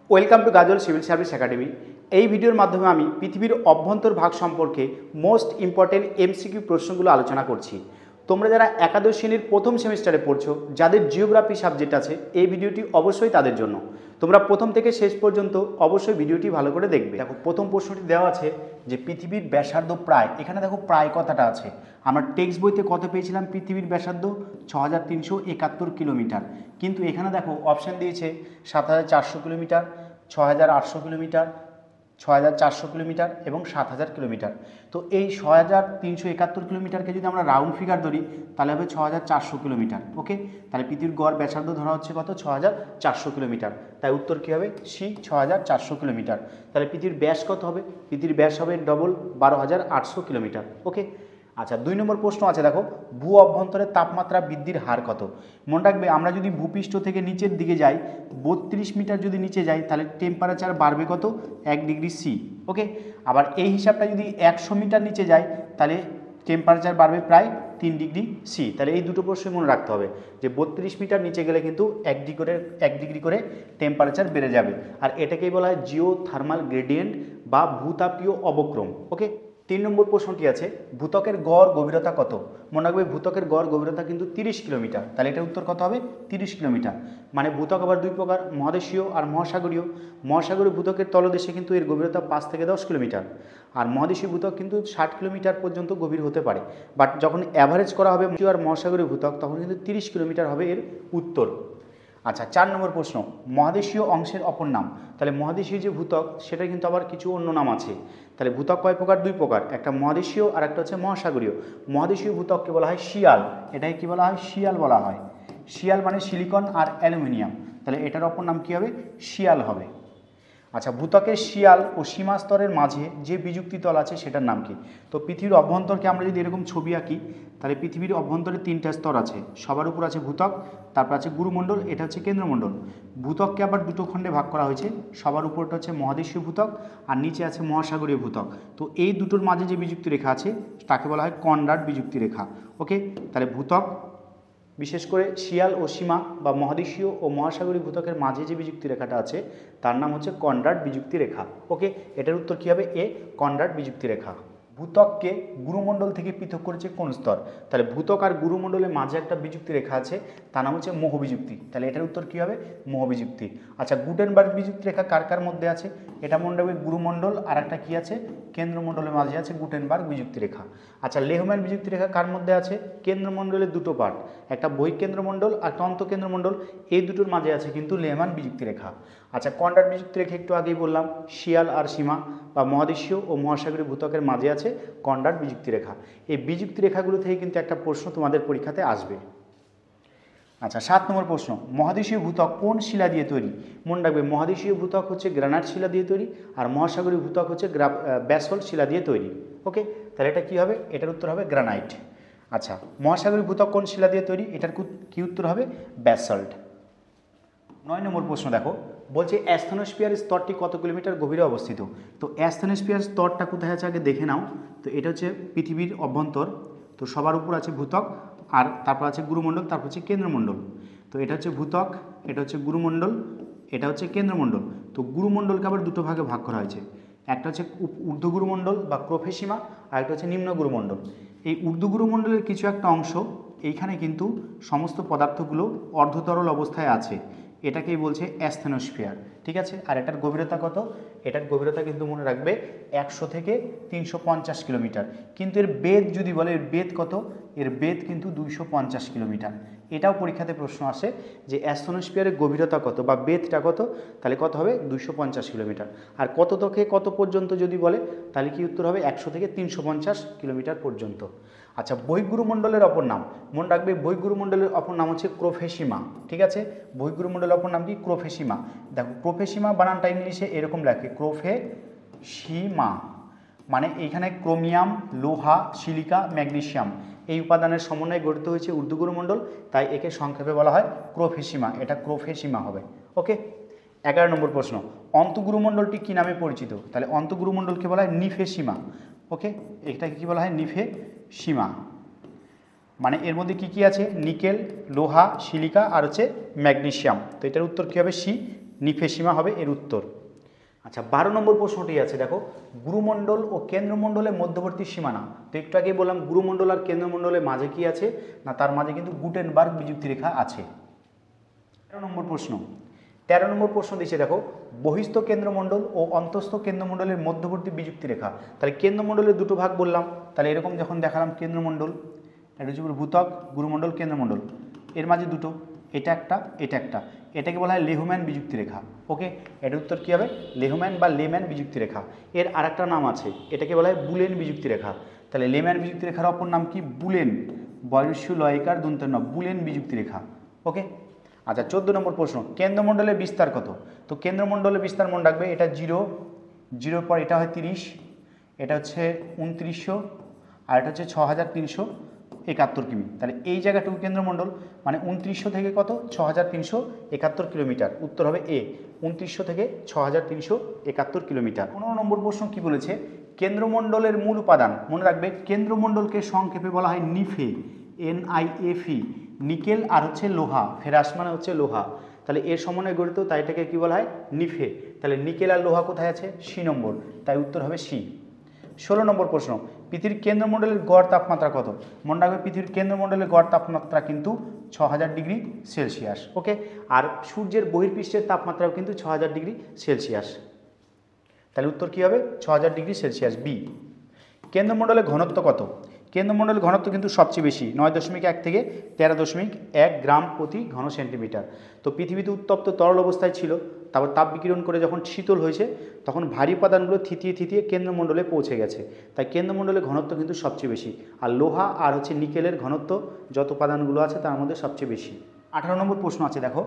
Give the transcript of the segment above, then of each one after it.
Welcome to Gazal civil service academy. এই ভিডিওর মাধ্যমে আমি পৃথিবীর অভ্যন্তর ভাগ সম্পর্কে মোস্ট ইম্পর্টেন্ট এমসিকিউ প্রশ্নগুলো আলোচনা করছি। তোমরা যারা একাদশ শ্রেণীর প্রথম সেমিস্টারে পড়ছো, যাদের জিওগ্রাফি সাবজেক্ট আছে, এই ভিডিওটি অবশ্যই তাদের জন্য। তোমরা প্রথম থেকে শেষ পর্যন্ত অবশ্যই ভিডিওটি ভালো করে দেখবে। দেখো, প্রথম প্রশ্নটি দেওয়া আছে যে পৃথিবীর ব্যাসার্ধ প্রায়, এখানে দেখো প্রায় কথাটা আছে। আমরা টেক্সট বইতে কত পেয়েছিলাম? পৃথিবীর ব্যাসার্ধ 6371 কিলোমিটার, কিন্তু এখানে দেখো অপশান দিয়েছে 7400 কিলোমিটার, 6800 কিলোমিটার, 6400 কিলোমিটার এবং 7000 কিলোমিটার। তো এই 6371 কিলোমিটারকে যদি আমরা রাউন্ড ফিগার ধরি তাহলে হবে 6400 কিলোমিটার। ওকে, তাহলে পৃথিবীর গড় ব্যাসার্ধ ধরা হচ্ছে কত? 6400 কিলোমিটার। তাই উত্তর কী হবে? C, 6400 kilometre. তাহলে পৃথিবীর ব্যাস কত হবে? পৃথিবীর ব্যাস হবে ডবল, 12800 কিলোমিটার। ওকে, আচ্ছা, 2 নম্বর প্রশ্ন আছে, দেখো ভূ অভ্যন্তরের তাপমাত্রা বৃদ্ধির হার কত? মনে রাখবে, আমরা যদি ভূপৃষ্ঠ থেকে নিচের দিকে যাই, 32 মিটার যদি নিচে যাই তাহলে টেম্পারেচার বাড়বে কত? 1 ডিগ্রি সি। ওকে, আবার এই হিসাবটা যদি 100 মিটার নিচে যায় তাহলে টেম্পারেচার বাড়বে প্রায় 3 ডিগ্রি সি। তাহলে এই দুটো প্রশ্ন মনে রাখতে হবে যে 32 মিটার নিচে গেলে কিন্তু 1 ডিগ্রি করে টেম্পারেচার বেড়ে যাবে। আর এটাকেই বলা হয় জিও থার্মাল গ্রেডিয়েন্ট বা ভূতাপীয় অবক্রম। ওকে, 3 নম্বর প্রশ্নটি আছে, ভূত্বকের গড় গভীরতা কত? মনে রাখবে, ভূত্বকের গড় গভীরতা কিন্তু 30 কিলোমিটার। তাহলে এটার উত্তর কত হবে? 30 কিলোমিটার। মানে ভূত্বক আবার দুই প্রকার, মহাদেশীয় আর মহাসাগরীয়। মহাসাগরীয় ভূত্বকের তলদেশে কিন্তু এর গভীরতা 5 থেকে 10 কিলোমিটার, আর মহাদেশীয় ভূত্বক কিন্তু 60 কিলোমিটার পর্যন্ত গভীর হতে পারে। বাট যখন অ্যাভারেজ করা হবে আর মহাসাগরীয় ভূত্বক, তখন কিন্তু 30 কিলোমিটার হবে এর উত্তর। আচ্ছা, 4 নম্বর প্রশ্ন, মহাদেশীয় অংশের অপর নাম। তাহলে মহাদেশীয় যে ভূত্বক সেটা কিন্তু আবার কিছু অন্য নাম আছে। তাহলে ভূত্বক কয় প্রকার? 2 প্রকার, একটা মহাদেশীয় আর একটা হচ্ছে মহাসাগরীয়। মহাদেশীয় ভূত্বককে বলা হয় শিয়াল। এটাকে কি বলা হয়? শিয়াল বলা হয়। শিয়াল মানে সিলিকন আর অ্যালুমিনিয়াম। তাহলে এটার অপর নাম কি হবে? শিয়াল হবে। আচ্ছা, ভূত্বকের শিয়াল ও সীমা স্তরের মাঝে যে বিযুক্তি তল আছে সেটার নাম কি? তো পৃথিবীর অভ্যন্তরকে আমরা যদি এরকম ছবি আঁকি, তাহলে পৃথিবীর অভ্যন্তরে 3টা স্তর আছে। সবার উপর আছে ভূত্বক, তারপর আছে গুরুমণ্ডল, এটা হচ্ছে কেন্দ্রমণ্ডল। ভূত্বককে আবার দুটো খণ্ডে ভাগ করা হয়েছে। সবার উপরটা হচ্ছে মহাদেশীয় ভূত্বক আর নিচে আছে মহাসাগরীয় ভূত্বক। তো এই দুটোর মাঝে যে বিযুক্তি রেখা আছে তাকে বলা হয় কনরাড বিযুক্তি রেখা। ওকে, তাহলে ভূত্বক, বিশেষ করে শিয়াল ও সীমা বা মহাদেশীয় ও মহাসাগরীয় ভূত্বকের মাঝে যে বিযুক্তি রেখাটা আছে তার নাম হচ্ছে কনরাড বিযুক্তি রেখা। ওকে, এটার উত্তর কী হবে? এ, কনরাড বিযুক্তি রেখা। ভূত্বককে গুরুমণ্ডল থেকে পৃথক করেছে কোন স্তর? তাহলে ভূত্বক আর গুরুমণ্ডলের মাঝে একটা বিযুক্তি রেখা আছে, তার নাম হচ্ছে মোহ বিযুক্তি। তাহলে এটার উত্তর কী হবে? মোহ বিযুক্তি। আচ্ছা, গুটেনবার্গ বিযুক্তি রেখা কার কার মধ্যে আছে? এটা মনে রাখবে, গুরুমণ্ডল আর একটা কী আছে? কেন্দ্রমণ্ডলের মাঝে আছে গুটেনবার্গ বিযুক্তি রেখা। আচ্ছা, লেহম্যান বিযুক্তি রেখা কার মধ্যে আছে? কেন্দ্রমণ্ডলের দুটো পার্ট, একটা বহিঃকেন্দ্রমণ্ডল আর একটা অন্তঃকেন্দ্রমণ্ডল, এই দুটোর মাঝে আছে কিন্তু লেহম্যান বিযুক্তি রেখা। আচ্ছা, কনরাড বিযুক্তি রেখা একটু আগেই বললাম, শিয়াল আর সীমা বা মহাদেশীয় ও মহাসাগরীয় ভূত্বকের মাঝে আছে কনরাড বিযুক্তি রেখা। এই বিযুক্তি রেখাগুলো থেকে কিন্তু একটা প্রশ্ন তোমাদের পরীক্ষাতে আসবে। আচ্ছা, 7 নম্বর প্রশ্ন, মহাদেশীয় ভূত্বক কোন শিলা দিয়ে তৈরি? মনে রাখবে, মহাদেশীয় ভূত্বক হচ্ছে গ্রানাইট শিলা দিয়ে তৈরি আর মহাসাগরীয় ভূত্বক হচ্ছে ব্যাসল্ট শিলা দিয়ে তৈরি। ওকে, তাহলে এটা কী হবে? এটার উত্তর হবে গ্রানাইট। আচ্ছা, মহাসাগরীয় ভূত্বক কোন শিলা দিয়ে তৈরি? এটার কি উত্তর হবে? ব্যাসল্ট। 9 নম্বর প্রশ্ন দেখো, বলছে অ্যাস্থনোস্ফিয়ার স্তরটি কত কিলোমিটার গভীরে অবস্থিত? তো অ্যাস্থনোস্ফিয়ার স্তরটা কোথায় আছে আগে দেখে নাও। তো এটা হচ্ছে পৃথিবীর অভ্যন্তর। তো সবার উপর আছে ভূত্বক, আর তারপর আছে গুরুমণ্ডল, তারপর হচ্ছে কেন্দ্রমণ্ডল। তো এটা হচ্ছে ভূত্বক, এটা হচ্ছে গুরুমণ্ডল, এটা হচ্ছে কেন্দ্রমণ্ডল। তো গুরুমণ্ডলকে আবার দুটো ভাগে ভাগ করা হয়েছে, একটা হচ্ছে ঊর্ধ্বগুরুমণ্ডল বা ক্রোফেসীমা, আর একটা হচ্ছে নিম্ন গুরুমণ্ডল। এই ঊর্ধ্বগুরুমণ্ডলের কিছু একটা অংশ, এইখানে কিন্তু সমস্ত পদার্থগুলো অর্ধতরল অবস্থায় আছে, এটাকেই বলছে অ্যাস্থনোস্ফিয়ার। ঠিক আছে, আর এটার গভীরতা কত? এটার গভীরতা কিন্তু মনে রাখবে 100 থেকে 350 কিলোমিটার। কিন্তু এর বেদ যদি বলে, এর বেদ কত? এর বেদ কিন্তু 250 কিলোমিটার। এটাও পরীক্ষাতে প্রশ্ন আসে যে অ্যাস্থনোস্ফিয়ারের গভীরতা কত বা বেদটা কত? তাহলে কত হবে? 250 কিলোমিটার। আর কত থেকে কত পর্যন্ত যদি বলে তাহলে কি উত্তর হবে? 100 থেকে 350 কিলোমিটার পর্যন্ত। আচ্ছা, বহিঃগুরুমণ্ডলের অপর নাম। মনে রাখবে, বহিঃগুরুমণ্ডলের অপর নাম হচ্ছে ক্রোফেসীমা। ঠিক আছে, বহিঃগুরুমণ্ডলের অপর নাম কি? ক্রোফেসীমা। দেখো, ক্রোফেসীমা বানানটা ইংলিশে এরকম লেখে, ক্রোফেসীমা। মানে এইখানে ক্রোমিয়াম, লোহা, সিলিকা, ম্যাগনেসিয়াম এই উপাদানের সমন্বয়ে গঠিত হয়েছে ঊর্ধ্বগুরুমণ্ডল, তাই একে সংক্ষেপে বলা হয় ক্রোফেসীমা। এটা ক্রোফেসীমা হবে। ওকে, 11 নম্বর প্রশ্ন, অন্তঃগুরুমণ্ডলটি কী নামে পরিচিত? তাহলে অন্তঃগুরুমণ্ডলকে বলা হয় নিফেসীমা। ওকে, এটাকে কী বলা হয়? নিফেসীমা। মানে এর মধ্যে কি কি আছে? নিকেল, লোহা, সিলিকা আর হচ্ছে ম্যাগনেসিয়াম। তো এটার উত্তর কী হবে? সি, নিফে সীমা হবে এর উত্তর। আচ্ছা 12 নম্বর প্রশ্নটি আছে দেখো, গুরুমণ্ডল ও কেন্দ্রমণ্ডলের মধ্যবর্তী সীমানা। তো একটু আগেই বললাম গুরুমণ্ডল আর কেন্দ্রমণ্ডলের মাঝে কি আছে না, তার মাঝে কিন্তু গুটেনবার্গ বিযুক্তি রেখা আছে। 13 নম্বর প্রশ্ন দিচ্ছে দেখো, বহিস্থ কেন্দ্রমণ্ডল ও অন্তঃস্থ কেন্দ্রমণ্ডলের মধ্যবর্তী বিযুক্তি রেখা। তাহলে কেন্দ্রমণ্ডলের দুটো ভাগ বললাম, তাহলে এরকম যখন দেখালাম কেন্দ্রমণ্ডল, এটা হচ্ছে ভূত্বক, গুরুমণ্ডল, কেন্দ্রমণ্ডল, এর মাঝে দুটো, এটা একটা এটা একটা, এটাকে বলা হয় লেহম্যান বিযুক্তি রেখা। ওকে, এটার উত্তর কী হবে? লেহম্যান বা লেম্যান বিযুক্তি রেখা। এর আরেকটা নাম আছে, এটাকে বলা হয় বুলেন বিযুক্তি রেখা। তাহলে লেম্যান বিযুক্তি রেখার অপর নাম কি? বুলেন, বয়স্য লয়কার দন্তন্য, বুলেন বিযুক্তি রেখা। ওকে। আচ্ছা 14 নম্বর প্রশ্ন, কেন্দ্রমণ্ডলের বিস্তার কত? তো কেন্দ্রমণ্ডলের বিস্তার মনে রাখবে, এটা 0, 0 পর এটা হয় 30, এটা হচ্ছে 2900, আর এটা হচ্ছে 6371 কিমি। তাহলে এই জায়গাটুকু কেন্দ্রমণ্ডল, মানে 2900 থেকে কত? 6371 কিলোমিটার। উত্তর হবে এ, 2900 থেকে 6371 কিলোমিটার। 15 নম্বর প্রশ্ন কি বলেছে? কেন্দ্রমণ্ডলের মূল উপাদান। মনে রাখবে কেন্দ্রমণ্ডলকে সংক্ষেপে বলা হয় নিফে, NIFE, নিকেল আর হচ্ছে লোহা, ফেরাস মানে হচ্ছে লোহা। তাহলে এর সমন্বয়ে গঠিত, তাই এটাকে কী বলা হয়? নিফে। তাহলে নিকেল আর লোহা কোথায় আছে? সি নম্বর, তাই উত্তর হবে সি। 16 নম্বর প্রশ্ন, পৃথিবীর কেন্দ্রমণ্ডলের গড় তাপমাত্রা কত? মনে রাখবে পৃথিবীর কেন্দ্রমণ্ডলের গড় তাপমাত্রা কিন্তু 6000 ডিগ্রি সেলসিয়াস। ওকে, আর সূর্যের বহির্পৃষ্ঠের তাপমাত্রাও কিন্তু 6000 ডিগ্রি সেলসিয়াস। তাহলে উত্তর কী হবে? 6000 ডিগ্রি সেলসিয়াস, বি। কেন্দ্রমণ্ডলের ঘনত্ব কত? কেন্দ্রমণ্ডলের ঘনত্ব কিন্তু সবচেয়ে বেশি, 9.1 থেকে 13.1 গ্রাম প্রতি ঘন সেন্টিমিটার। তো পৃথিবীতে উত্তপ্ত তরল অবস্থায় ছিল, তারপর তাপ বিকিরণ করে যখন শীতল হয়েছে, তখন ভারী উপাদানগুলো থিতিয়ে থিতিয়ে কেন্দ্রমণ্ডলে পৌঁছে গেছে, তাই কেন্দ্রমণ্ডলের ঘনত্ব কিন্তু সবচেয়ে বেশি। আর লোহা আর হচ্ছে নিকেলের ঘনত্ব যত উপাদানগুলো আছে তার মধ্যে সবচেয়ে বেশি। 18 নম্বর প্রশ্ন আছে দেখো,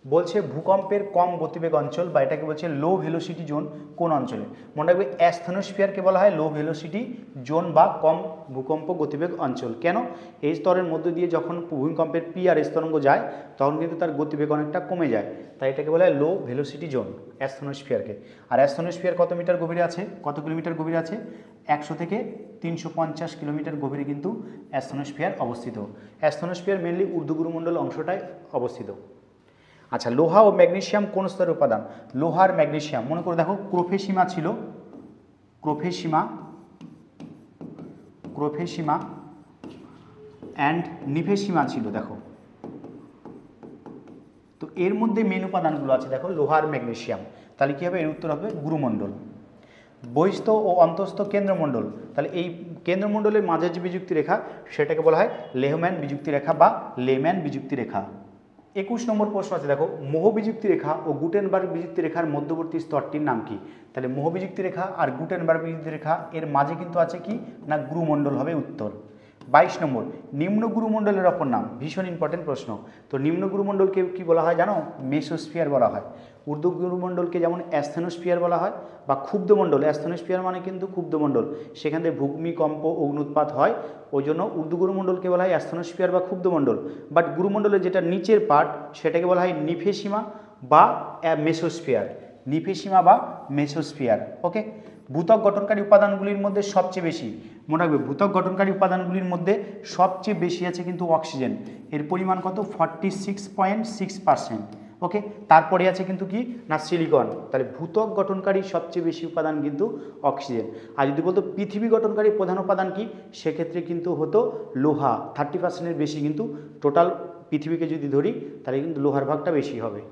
বলছে ভূকম্পের কম গতিবেগ অঞ্চল, বা এটাকে বলছে লো ভেলোসিটি জোন কোন অঞ্চলে? মনে রাখবে অ্যাস্থেনোস্ফিয়ারকে বলা হয় লো ভেলোসিটি জোন বা কম ভূকম্প গতিবেগ অঞ্চল। কেন? এই স্তরের মধ্য দিয়ে যখন ভূমিকম্পের পি আর এস তরঙ্গ যায়, তখন কিন্তু তার গতিবেগ অনেকটা কমে যায়, তাই এটাকে বলা হয় লো ভেলোসিটি জোন, অ্যাস্থেনোস্ফিয়ারকে। আর অ্যাস্থেনোস্ফিয়ার কত মিটার গভীরে আছে? কত কিলোমিটার গভীরে আছে? 100 থেকে 350 কিলোমিটার গভীরে কিন্তু অ্যাস্থেনোস্ফিয়ার অবস্থিত। অ্যাস্থেনোস্ফিয়ার মেনলি ঊর্ধ্বগুরুমণ্ডল অংশটায় অবস্থিত। আচ্ছা, লোহা ও ম্যাগনেসিয়াম কোন স্তরের উপাদান? লোহার ম্যাগনেসিয়াম, মনে করে দেখো ক্রোফেসীমা ছিল, ক্রোফেসীমা অ্যান্ড নিফেসীমা ছিল। দেখো তো এর মধ্যে মেন উপাদানগুলো আছে দেখো লোহার ম্যাগনেসিয়াম। তাহলে কী হবে? এর উত্তর হবে গুরুমণ্ডল। বহিস্থ ও অন্তঃস্থ কেন্দ্রমণ্ডল, তাহলে এই কেন্দ্রমণ্ডলের মাঝে যে বিযুক্তি রেখা সেটাকে বলা হয় লেহম্যান বিযুক্তি রেখা বা লেম্যান বিযুক্তি রেখা। 21 নম্বর প্রশ্ন আছে দেখো, মোহ বিযুক্তি রেখা ও গুটেনবার্গ বিযুক্তি রেখার মধ্যবর্তী স্তরটির নাম কি? তাহলে মোহ বিযুক্তি রেখা আর গুটেনবার্গ বিযুক্তি রেখা এর মাঝে কিন্তু আছে কি না, গুরুমণ্ডল হবে উত্তর। 22 নম্বর, নিম্ন গুরুমণ্ডলের অপর নাম। ভীষণ ইম্পর্টেন্ট প্রশ্ন। তো নিম্ন গুরুমণ্ডলকে কি বলা হয় জানো? মেসোস্ফিয়ার বলা হয়। ঊর্ধ্ব গুরুমণ্ডলকে যেমন অ্যাস্থেনোস্ফিয়ার বলা হয় বা ক্ষুব্ধমণ্ডল, অ্যাস্থেনোস্ফিয়ার মানে কিন্তু ক্ষুব্ধমণ্ডল, সেখান থেকে ভূমিকম্প অগ্নুৎপাত হয়, ওই জন্য ঊর্ধ্ব গুরুমণ্ডলকে বলা হয় অ্যাস্থেনোস্ফিয়ার বা ক্ষুব্ধমণ্ডল। বাট গুরুমণ্ডলের যেটা নিচের পার্ট সেটাকে বলা হয় নিফেসীমা বা মেসোস্ফিয়ার, নিফেসীমা বা মেসোস্ফিয়ার। ওকে। ভূত্বক গঠনকারী উপাদানগুলির মধ্যে সবচেয়ে বেশি, মনে রাখবে ভূত্বক গঠনকারী উপাদানগুলির মধ্যে সবচেয়ে বেশি আছে কিন্তু অক্সিজেন, এর পরিমাণ কত? 46.6%। ওকে, তারপরে আছে কিন্তু কি না সিলিকন। তাহলে ভূত্বক গঠনকারী সবচেয়ে বেশি উপাদান কিন্তু অক্সিজেন। আর যদি বলতো পৃথিবী গঠনকারী প্রধান উপাদান কি, সেক্ষেত্রে কিন্তু হতো লোহা, 30%-এর বেশি কিন্তু টোটাল পৃথিবীকে যদি ধরি তাহলে কিন্তু লোহার ভাগটা বেশি হবে।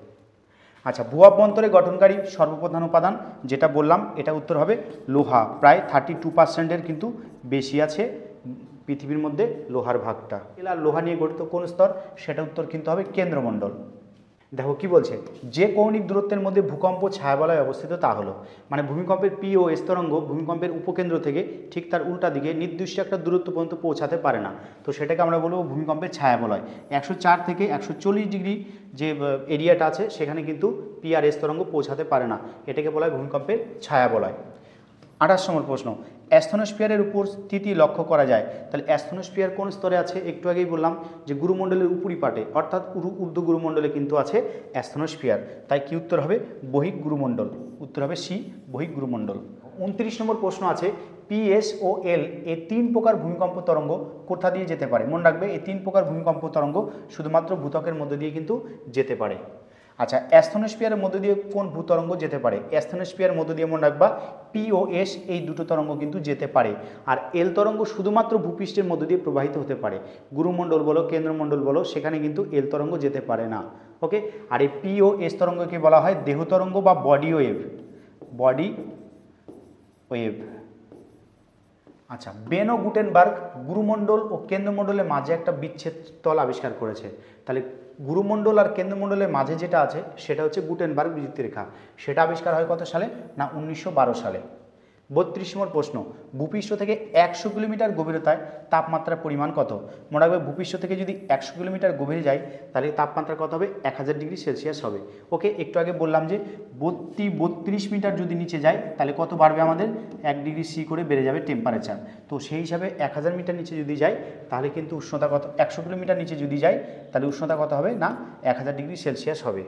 আচ্ছা, ভূ অভ্যন্তরে গঠনকারী সর্বপ্রধান উপাদান যেটা বললাম এটা উত্তর হবে লোহা, প্রায় 32%-এর কিন্তু বেশি আছে পৃথিবীর মধ্যে লোহার ভাগটা। আর লোহা নিয়ে গঠিত কোন স্তর, সেটা উত্তর কিন্তু হবে কেন্দ্রমণ্ডল। দেখো কি বলছে, যে কৌণিক দূরত্বের মধ্যে ভূকম্প ছায়াবলয় অবস্থিত তা হলো, মানে ভূমিকম্পের পি ও এস তরঙ্গ ভূমিকম্পের উপকেন্দ্র থেকে ঠিক তার উল্টা দিকে নির্দিষ্ট একটা দূরত্ব পর্যন্ত পৌঁছাতে পারে না, তো সেটাকে আমরা বলবো ভূমিকম্পের ছায়াবলয়। 104 থেকে 140 ডিগ্রি যে এরিয়াটা আছে সেখানে কিন্তু পি আর এস তরঙ্গ পৌঁছাতে পারে না, এটাকে বলা হয় ভূমিকম্পের ছায়াবলয়। 28 নম্বর প্রশ্ন, অ্যাস্থেনোস্ফিয়ারের উপর স্থিতি লক্ষ্য করা যায়। তাহলে অ্যাস্থেনোস্ফিয়ার কোন স্তরে আছে? একটু আগেই বললাম যে গুরুমণ্ডলের উপরি পাটে, অর্থাৎ ঊর্ধ্ব গুরুমণ্ডলে কিন্তু আছে অ্যাস্থেনোস্ফিয়ার, তাই কি উত্তর হবে? বহিঃ গুরুমণ্ডল। উত্তর হবে সি, বহিঃ গুরুমণ্ডল। 29 নম্বর প্রশ্ন আছে, পিএস ও এল এই 3 প্রকার ভূমিকম্প তরঙ্গ কোথা দিয়ে যেতে পারে? মনে রাখবে এই 3 প্রকার ভূমিকম্প তরঙ্গ শুধুমাত্র ভূত্বকের মধ্যে দিয়ে কিন্তু যেতে পারে। আচ্ছা, অ্যাস্থনোস্ফিয়ারের মধ্য দিয়ে কোন ভূতরঙ্গ যেতে পারে? অ্যাস্থনোস্ফিয়ারের মধ্য দিয়ে মনে রাখবা পি ও এস, এই দুটো তরঙ্গ কিন্তু যেতে পারে। আর এল তরঙ্গ শুধুমাত্র ভূপৃষ্ঠের মধ্য দিয়ে প্রবাহিত হতে পারে। গুরুমণ্ডল বলো, কেন্দ্রমণ্ডল বলো, সেখানে কিন্তু এল তরঙ্গ যেতে পারে না। ওকে, আর এই পি ও এস তরঙ্গকে বলা হয় দেহ তরঙ্গ বা বডি ওয়েভ। Body wave. আচ্ছা, বেনো গুটেনবার্গ গুরুমণ্ডল ও কেন্দ্রমণ্ডলের মাঝে একটা বিচ্ছেদ তল আবিষ্কার করেছে। তাহলে গুরুমণ্ডল আর কেন্দ্রমণ্ডলের মাঝে যেটা আছে সেটা হচ্ছে গুটেনবার্গ বিযুক্তি রেখা। সেটা আবিষ্কার হয় কত সালে? না 1912 সালে। 32 নম্বর প্রশ্ন, ভূপৃষ্ঠ থেকে 100 কিলোমিটার গভীরতায় তাপমাত্রার পরিমাণ কত? মনে রাখবে, ভূপৃষ্ঠ থেকে যদি 100 কিলোমিটার গভীরে যায় তাহলে তাপমাত্রা কত হবে? 1000 ডিগ্রি সেলসিয়াস হবে। ওকে, একটু আগে বললাম যে 32 মিটার যদি নিচে যায় তাহলে কত বাড়বে? আমাদের 1 ডিগ্রি সি করে বেড়ে যাবে টেম্পারেচার। তো সেই হিসাবে 1000 মিটার নিচে যদি যায় তাহলে কিন্তু উষ্ণতা কত? 100 কিলোমিটার নিচে যদি যায় তাহলে উষ্ণতা কত হবে? না 1000 ডিগ্রি সেলসিয়াস হবে।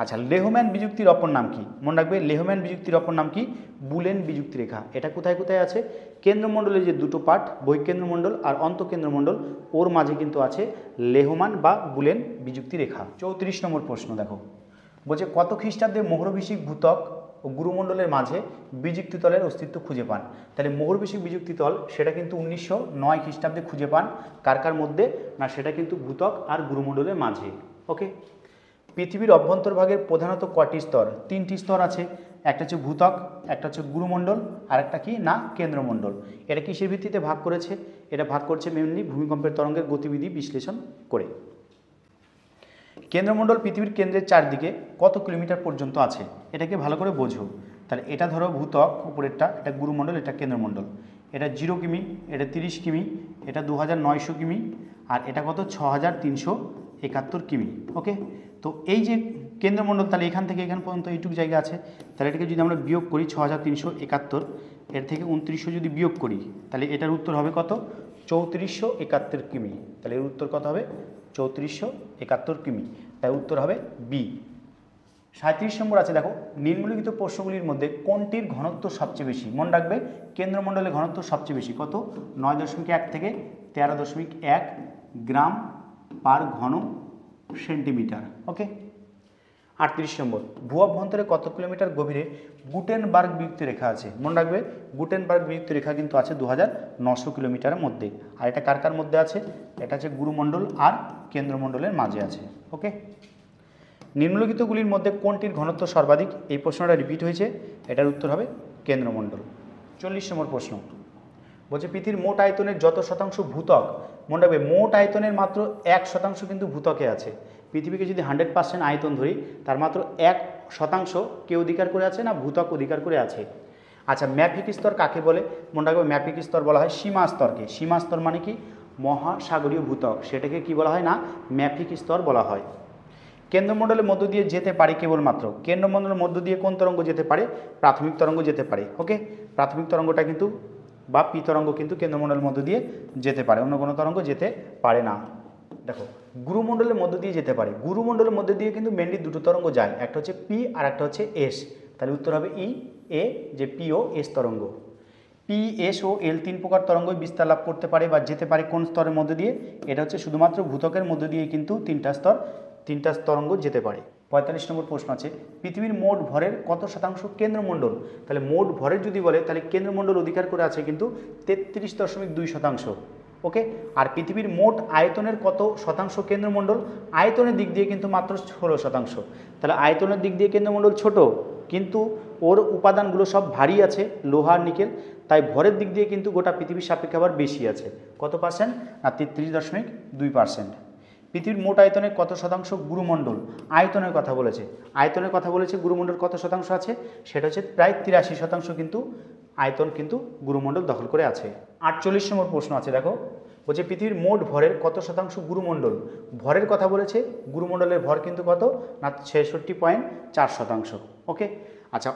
আচ্ছা, লেহম্যান বিযুক্তির অপর নাম কি? মনে রাখবে, লেহম্যান বিযুক্তির অপর নাম কি? বুলেন বিযুক্তি রেখা। এটা কোথায় কোথায় আছে? কেন্দ্রমণ্ডলের যে দুটো পার্ট, বহিঃকেন্দ্রমণ্ডল আর অন্তঃকেন্দ্রমণ্ডল, ওর মাঝে কিন্তু আছে লেহম্যান বা বুলেন বিযুক্তি রেখা। 34 নম্বর প্রশ্ন দেখো, বলছে কত খ্রিস্টাব্দে মোহরভিষিক ভূত্বক ও গুরুমণ্ডলের মাঝে বিযুক্তি তলের অস্তিত্ব খুঁজে পান? তাহলে মোহরভিষিক বিযুক্তি তল সেটা কিন্তু 1909 খ্রিস্টাব্দে খুঁজে পান। কার কার মধ্যে? না সেটা কিন্তু ভূত্বক আর গুরুমণ্ডলের মাঝে। ওকে, পৃথিবীর অভ্যন্তরভাগের প্রধানত কটি স্তর? 3টি স্তর আছে। একটা হচ্ছে ভূত্বক, একটা হচ্ছে গুরুমণ্ডল, আর একটা কি? না কেন্দ্রমণ্ডল। এটা কিসের ভিত্তিতে ভাগ করেছে? এটা ভাগ করছে মেনলি ভূমিকম্পের তরঙ্গের গতিবিধি বিশ্লেষণ করে। কেন্দ্রমণ্ডল পৃথিবীর কেন্দ্রের চারদিকে কত কিলোমিটার পর্যন্ত আছে? এটাকে ভালো করে বোঝো। তাহলে এটা ধরো ভূত্বক উপরেরটা, এটা গুরুমণ্ডল, এটা কেন্দ্রমণ্ডল। এটা 0 কিমি, এটা 30 কিমি, এটা 2900 কিমি, আর এটা কত? 6371 কিমি। ওকে, তো এই যে কেন্দ্রমণ্ডল, তাহলে এখান থেকে এখান পর্যন্ত এইটুকু জায়গা আছে। তাহলে এটাকে যদি আমরা বিয়োগ করি 6371, এর থেকে 2900 যদি বিয়োগ করি তাহলে এটার উত্তর হবে কত? 3471 কিমি। তাহলে এর উত্তর কত হবে? 3471 কিমি। তাই উত্তর হবে বি। 37 নম্বর আছে দেখো, নিম্নলিখিত প্রশ্নগুলির মধ্যে কোনটির ঘনত্ব সবচেয়ে বেশি? মনে রাখবে, কেন্দ্রমণ্ডলের ঘনত্ব সবচেয়ে বেশি। কত? 9.1 থেকে 13.1 গ্রাম পার ঘন সেন্টিমিটার। ওকে, 38 নম্বর, ভূ অভ্যন্তরে কত কিলোমিটার গভীরে গুটেনবার্গ বিযুক্তি রেখা আছে? মনে রাখবে, গুটেনবার্গ বিযুক্তি রেখা কিন্তু আছে 2900 কিলোমিটারের মধ্যে। আর এটা কার কার মধ্যে আছে? এটা হচ্ছে গুরুমণ্ডল আর কেন্দ্রমণ্ডলের মাঝে আছে। ওকে, নিম্নলিখিতগুলির মধ্যে কোনটির ঘনত্ব সর্বাধিক? এই প্রশ্নটা রিপিট হয়েছে, এটার উত্তর হবে কেন্দ্রমণ্ডল। 40 নম্বর প্রশ্ন, বলছে পৃথিবীর মোট আয়তনের যত শতাংশ ভূত্বক? মনে রাখবে, মোট আয়তনের মাত্র 1% কিন্তু ভূত্বকে আছে। পৃথিবীকে যদি 100% আয়তন ধরি তার মাত্র 1% কে অধিকার করে আছে? না ভূত্বক অধিকার করে আছে। আচ্ছা, ম্যাফিক স্তর কাকে বলে? মনে রাখবে, ম্যাফিক স্তর বলা হয় সীমা স্তরকে। সীমা স্তর মানে কি? মহাসাগরীয় ভূত্বক, সেটাকে কি বলা হয়? না ম্যাফিক স্তর বলা হয়। কেন্দ্রমণ্ডলের মধ্য দিয়ে যেতে পারে কেবলমাত্র, কেন্দ্রমণ্ডলের মধ্য দিয়ে কোন তরঙ্গ যেতে পারে? প্রাথমিক তরঙ্গ যেতে পারে। ওকে, প্রাথমিক তরঙ্গটা কিন্তু বা পি তরঙ্গ কিন্তু কেন্দ্রমণ্ডলের মধ্য দিয়ে যেতে পারে, অন্য কোনো তরঙ্গ যেতে পারে না। দেখো, গুরুমণ্ডলের মধ্য দিয়ে যেতে পারে। গুরুমণ্ডলের মধ্যে দিয়ে কিন্তু মেনলি দুটো তরঙ্গ যায়, একটা হচ্ছে পি আর একটা হচ্ছে এস। তাহলে উত্তর হবে ই এ, যে পি ও এস তরঙ্গ। পি এস ও এল 3 প্রকার তরঙ্গই বিস্তার লাভ করতে পারে বা যেতে পারে কোন স্তরের মধ্যে দিয়ে? এটা হচ্ছে শুধুমাত্র ভূত্বকের মধ্য দিয়ে কিন্তু তিনটা তরঙ্গ যেতে পারে। 45 নম্বর প্রশ্ন আছে, পৃথিবীর মোট ভরের কত শতাংশ কেন্দ্রমণ্ডল? তাহলে মোট ভরের যদি বলে তাহলে কেন্দ্রমণ্ডল অধিকার করে আছে কিন্তু 33.2%। ওকে, আর পৃথিবীর মোট আয়তনের কত শতাংশ কেন্দ্রমণ্ডল? আয়তনের দিক দিয়ে কিন্তু মাত্র 16%। তাহলে আয়তনের দিক দিয়ে কেন্দ্রমণ্ডল ছোট, কিন্তু ওর উপাদানগুলো সব ভারী আছে, লোহা নিকেল, তাই ভরের দিক দিয়ে কিন্তু গোটা পৃথিবীর সাপেক্ষে আবার বেশি আছে। কত পার্সেন্ট? না 33.2%। পৃথিবীর মোট আয়তনের কত শতাংশ গুরুমণ্ডল? আয়তনের কথা বলেছে, আয়তনের কথা বলেছে। গুরুমণ্ডল কত শতাংশ আছে? সেটা হচ্ছে প্রায় 83% কিন্তু আয়তন কিন্তু গুরুমণ্ডল দখল করে আছে। 48 নম্বর প্রশ্ন আছে দেখো, বলছে পৃথিবীর মোট ভরের কত শতাংশ গুরুমণ্ডল? ভরের কথা বলেছে, গুরুমণ্ডলের ভর কিন্তু কত? না 66.4%। ওকে, আচ্ছা,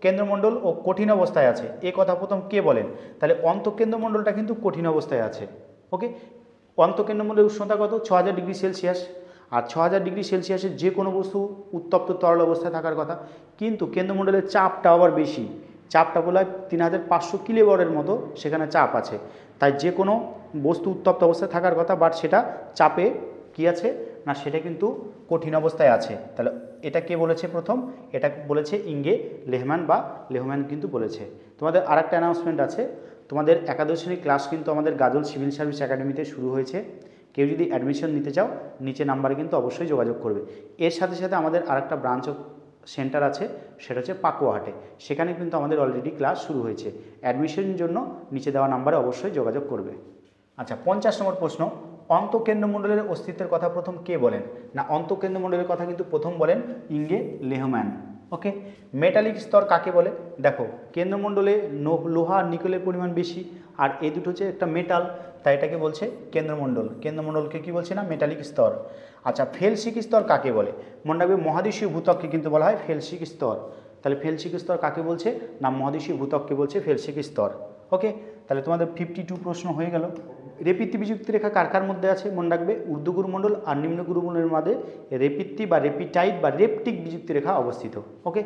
কেন্দ্রমণ্ডল ও কঠিন অবস্থায় আছে, এ কথা প্রথম কে বলেন? তাহলে অন্তঃকেন্দ্রমণ্ডলটা কিন্তু কঠিন অবস্থায় আছে। ওকে, অন্তঃকেন্দ্রমণ্ডলের উষ্ণতা কত? 6000 ডিগ্রি সেলসিয়াস। আর 6000 ডিগ্রি সেলসিয়াসের যে কোনো বস্তু উত্তপ্ত তরল অবস্থায় থাকার কথা, কিন্তু কেন্দ্রমণ্ডলের চাপটা আবার বেশি। চাপটা বলা হয় 3500 কিলোবারের মতো সেখানে চাপ আছে। তাই যে কোনো বস্তু উত্তপ্ত অবস্থায় থাকার কথা, বাট সেটা চাপে কি আছে? না সেটা কিন্তু কঠিন অবস্থায় আছে। তাহলে এটা কে বলেছে প্রথম? এটা বলেছে ইঙ্গে লেহম্যান বা লেহম্যান কিন্তু বলেছে। তোমাদের আরেকটা অ্যানাউন্সমেন্ট আছে, তোমাদের একাদশ শ্রেণীর ক্লাস কিন্তু আমাদের গাজল সিভিল সার্ভিস একাডেমিতে শুরু হয়েছে। কেউ যদি অ্যাডমিশন নিতে চাও নিচে নাম্বারে কিন্তু অবশ্যই যোগাযোগ করবে। এর সাথে সাথে আমাদের আরেকটা ব্রাঞ্চ সেন্টার আছে, সেটা হচ্ছে পাকুয়াহাটে। সেখানে কিন্তু আমাদের অলরেডি ক্লাস শুরু হয়েছে। অ্যাডমিশনের জন্য নিচে দেওয়া নাম্বারে অবশ্যই যোগাযোগ করবে। আচ্ছা, 50 নম্বর প্রশ্ন, অন্তঃকেন্দ্রমণ্ডলের অস্তিত্বের কথা প্রথম কে বলেন? না অন্তঃকেন্দ্রমণ্ডলের কথা কিন্তু প্রথম বলেন ইঙ্গে লেহম্যান। ওকে, মেটালিক স্তর কাকে বলে? দেখো কেন্দ্রমণ্ডলে লোহা আর নিকেলের পরিমাণ বেশি, আর এই দুটো হচ্ছে একটা মেটাল, তাই এটাকে বলছে কেন্দ্রমণ্ডল। কেন্দ্রমণ্ডলকে কি বলছে? না মেটালিক স্তর। আচ্ছা, ফেলসিক স্তর কাকে বলে? মনে রাখবে মহাদেশীয় ভূত্বককে কিন্তু বলা হয় ফেলসিক স্তর। তাহলে ফেলসিক স্তর কাকে বলছে? না মহাদেশীয় ভূত্বককে বলছে ফেলসিক স্তর। ওকে, তাহলে তোমাদের 52 প্রশ্ন হয়ে গেল। রেপিত্তি বিযুক্তি রেখা কার কার মধ্যে আছে? মনে রাখবে ঊর্ধ্বগুরুমণ্ডল আর নিম্নগুরুমণ্ডলের মধ্যে রেপিত্তি বা রেপিটাইড বা রেপটিক বিযুক্তি রেখা অবস্থিত। ওকে,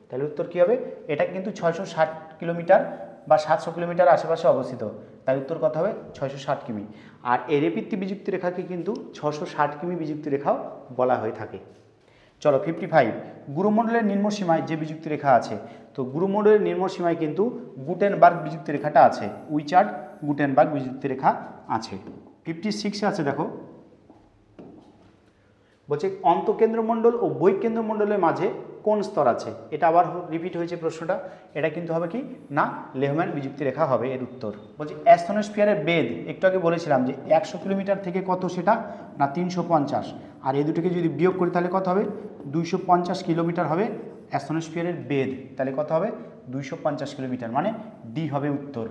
তাহলে উত্তর কী হবে? এটা কিন্তু 660 কিলোমিটার বা 700 কিলোমিটার আশেপাশে অবস্থিত, তাই উত্তর কথা হবে 660 কিমি। আর এই রেপিত্তি বিযুক্তি রেখাকে কিন্তু 660 কিমি বিযুক্তি রেখাও বলা হয়ে থাকে। চলো 55, গুরুমণ্ডলের নিম্ন সীমায় যে বিযুক্তি রেখা আছে, তো গুরুমণ্ডলের নিম্ন সীমায় কিন্তু গুটেনবার্গ বিযুক্তি রেখাটা আছে, উইচার্ড গুটেনবার্গ বিযুক্তি রেখা আছে। 56 আছে, দেখো বলছে অন্তঃকেন্দ্রমণ্ডল ও বহিঃকেন্দ্রমণ্ডলের মাঝে কোন স্তর আছে? এটা আবার রিপিট হয়েছে প্রশ্নটা। এটা কিন্তু হবে কি না লেহম্যান বিযুক্তি রেখা হবে এর উত্তর। বলছি অ্যাস্থনোস্ফিয়ারের বেদ একটু আগে বলেছিলাম যে 100 কিলোমিটার থেকে কত সেটা? না 350। আর এই দুটোকে যদি বিয়োগ করি তাহলে কত হবে? 250 কিলোমিটার হবে অ্যাস্থনোস্ফিয়ারের বেদ। তাহলে কত হবে? 250 কিলোমিটার, মানে ডি হবে উত্তর।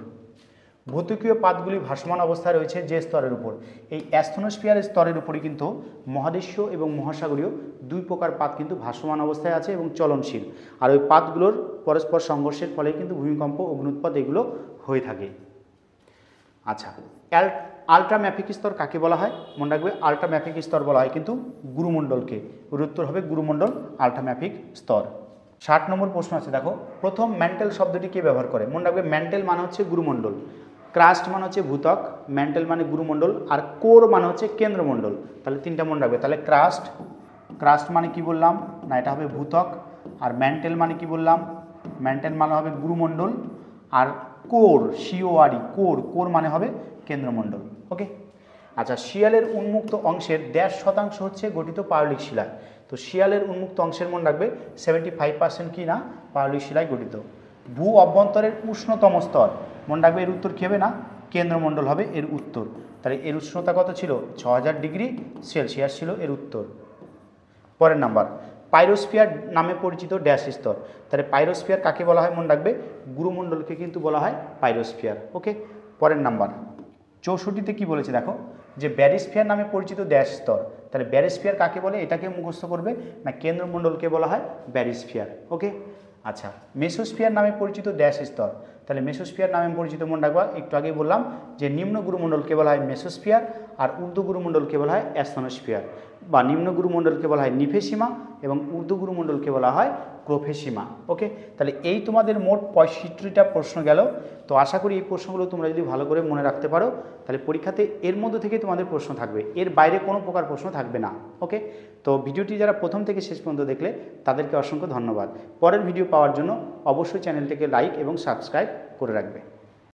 ভৌতিকীয় পাতগুলি ভাসমান অবস্থায় রয়েছে যে স্তরের উপর, এই অ্যাস্থনোস্ফিয়ারের স্তরের উপরই কিন্তু মহাদেশীয় এবং মহাসাগরীয় দুই প্রকার পাত কিন্তু ভাসমান অবস্থায় আছে এবং চলনশীল। আর ওই পাতগুলোর পরস্পর সংঘর্ষের ফলে কিন্তু ভূমিকম্প, অগ্নুৎপাত এগুলো হয়ে থাকে। আচ্ছা, আল্ট্রাম্যাফিক স্তর কাকে বলা হয়? মনে রাখবে আল্ট্রাম্যাফিক স্তর বলা হয় কিন্তু গুরুমণ্ডলকে। ওর উত্তর হবে গুরুমণ্ডল আল্ট্রাম্যাফিক স্তর। 60 নম্বর প্রশ্ন আছে, দেখো প্রথম ম্যান্টেল শব্দটি কে ব্যবহার করে? মনে রাখবে ম্যান্টেল মানে হচ্ছে গুরুমণ্ডল, ক্রাস্ট মানে হচ্ছে ভূত্বক, ম্যান্টেল মানে গুরুমণ্ডল, আর কোর মানে হচ্ছে কেন্দ্রমণ্ডল। তাহলে তিনটা মনে রাখবে। তাহলে ক্রাস্ট মানে কি বললাম? না এটা হবে ভূত্বক। আর ম্যান্টেল মানে কি বললাম? ম্যান্টেল মানে হবে গুরুমণ্ডল। আর কোর, সিওআরই, কোর মানে হবে কেন্দ্রমণ্ডল। ওকে, আচ্ছা, শিয়ালের উন্মুক্ত অংশের 1.5% হচ্ছে গঠিত পাললিক শিলায়। তো শিয়ালের উন্মুক্ত অংশের মনে রাখবে 75% কি না পাললিক শিলায় গঠিত। ভূ অভ্যন্তরের উষ্ণতম স্তর মনে রাখবে এর উত্তর কী হবে? না কেন্দ্রমণ্ডল হবে এর উত্তর। তাহলে এর উষ্ণতা কত ছিল? 6000 ডিগ্রি সেলসিয়াস ছিল এর উত্তর। পরের নাম্বার, পাইরোস্ফিয়ার নামে পরিচিত ড্যাশ স্তর। তাহলে পাইরোস্ফিয়ার কাকে বলা হয়? মনে রাখবে গুরুমণ্ডলকে কিন্তু বলা হয় পাইরোস্ফিয়ার। ওকে, পরের নাম্বার 64তে কি বলেছে দেখো, যে ব্যারিস্ফিয়ার নামে পরিচিত ড্যাশ স্তর। তাহলে ব্যারিস্ফিয়ার কাকে বলে? এটাকে মুখস্থ করবে। না কেন্দ্রমণ্ডলকে বলা হয় ব্যারিস্ফিয়ার। ওকে, আচ্ছা, মেসোস্ফিয়ার নামে পরিচিত ড্যাশ স্তর। তাহলে মেসোস্ফিয়ার নামে পরিচিত মনে রাখবা, একটু আগে বললাম যে নিম্ন গুরুমণ্ডলকে বলা হয় মেসোস্ফিয়ার, আর ঊর্ধ্ব গুরুমণ্ডলকে বলা হয় অ্যাস্থনোস্ফিয়ার। বা নিম্ন গুরুমণ্ডলকে বলা হয় নিফেসিমা এবং ঊর্ধ্ব গুরুমণ্ডলকে বলা হয় প্রোফেসিমা। ওকে, তাহলে এই তোমাদের মোট 65টা প্রশ্ন গেল। তো আশা করি এই প্রশ্নগুলো তোমরা যদি ভালো করে মনে রাখতে পারো তাহলে পরীক্ষাতে এর মধ্যে থেকে তোমাদের প্রশ্ন থাকবে, এর বাইরে কোনো প্রকার প্রশ্ন থাকবে না। ওকে, তো ভিডিওটি যারা প্রথম থেকে শেষ পর্যন্ত দেখলে তাদেরকে অসংখ্য ধন্যবাদ। পরের ভিডিও পাওয়ার জন্য অবশ্যই চ্যানেলটিকে লাইক এবং সাবস্ক্রাইব করে রাখবে।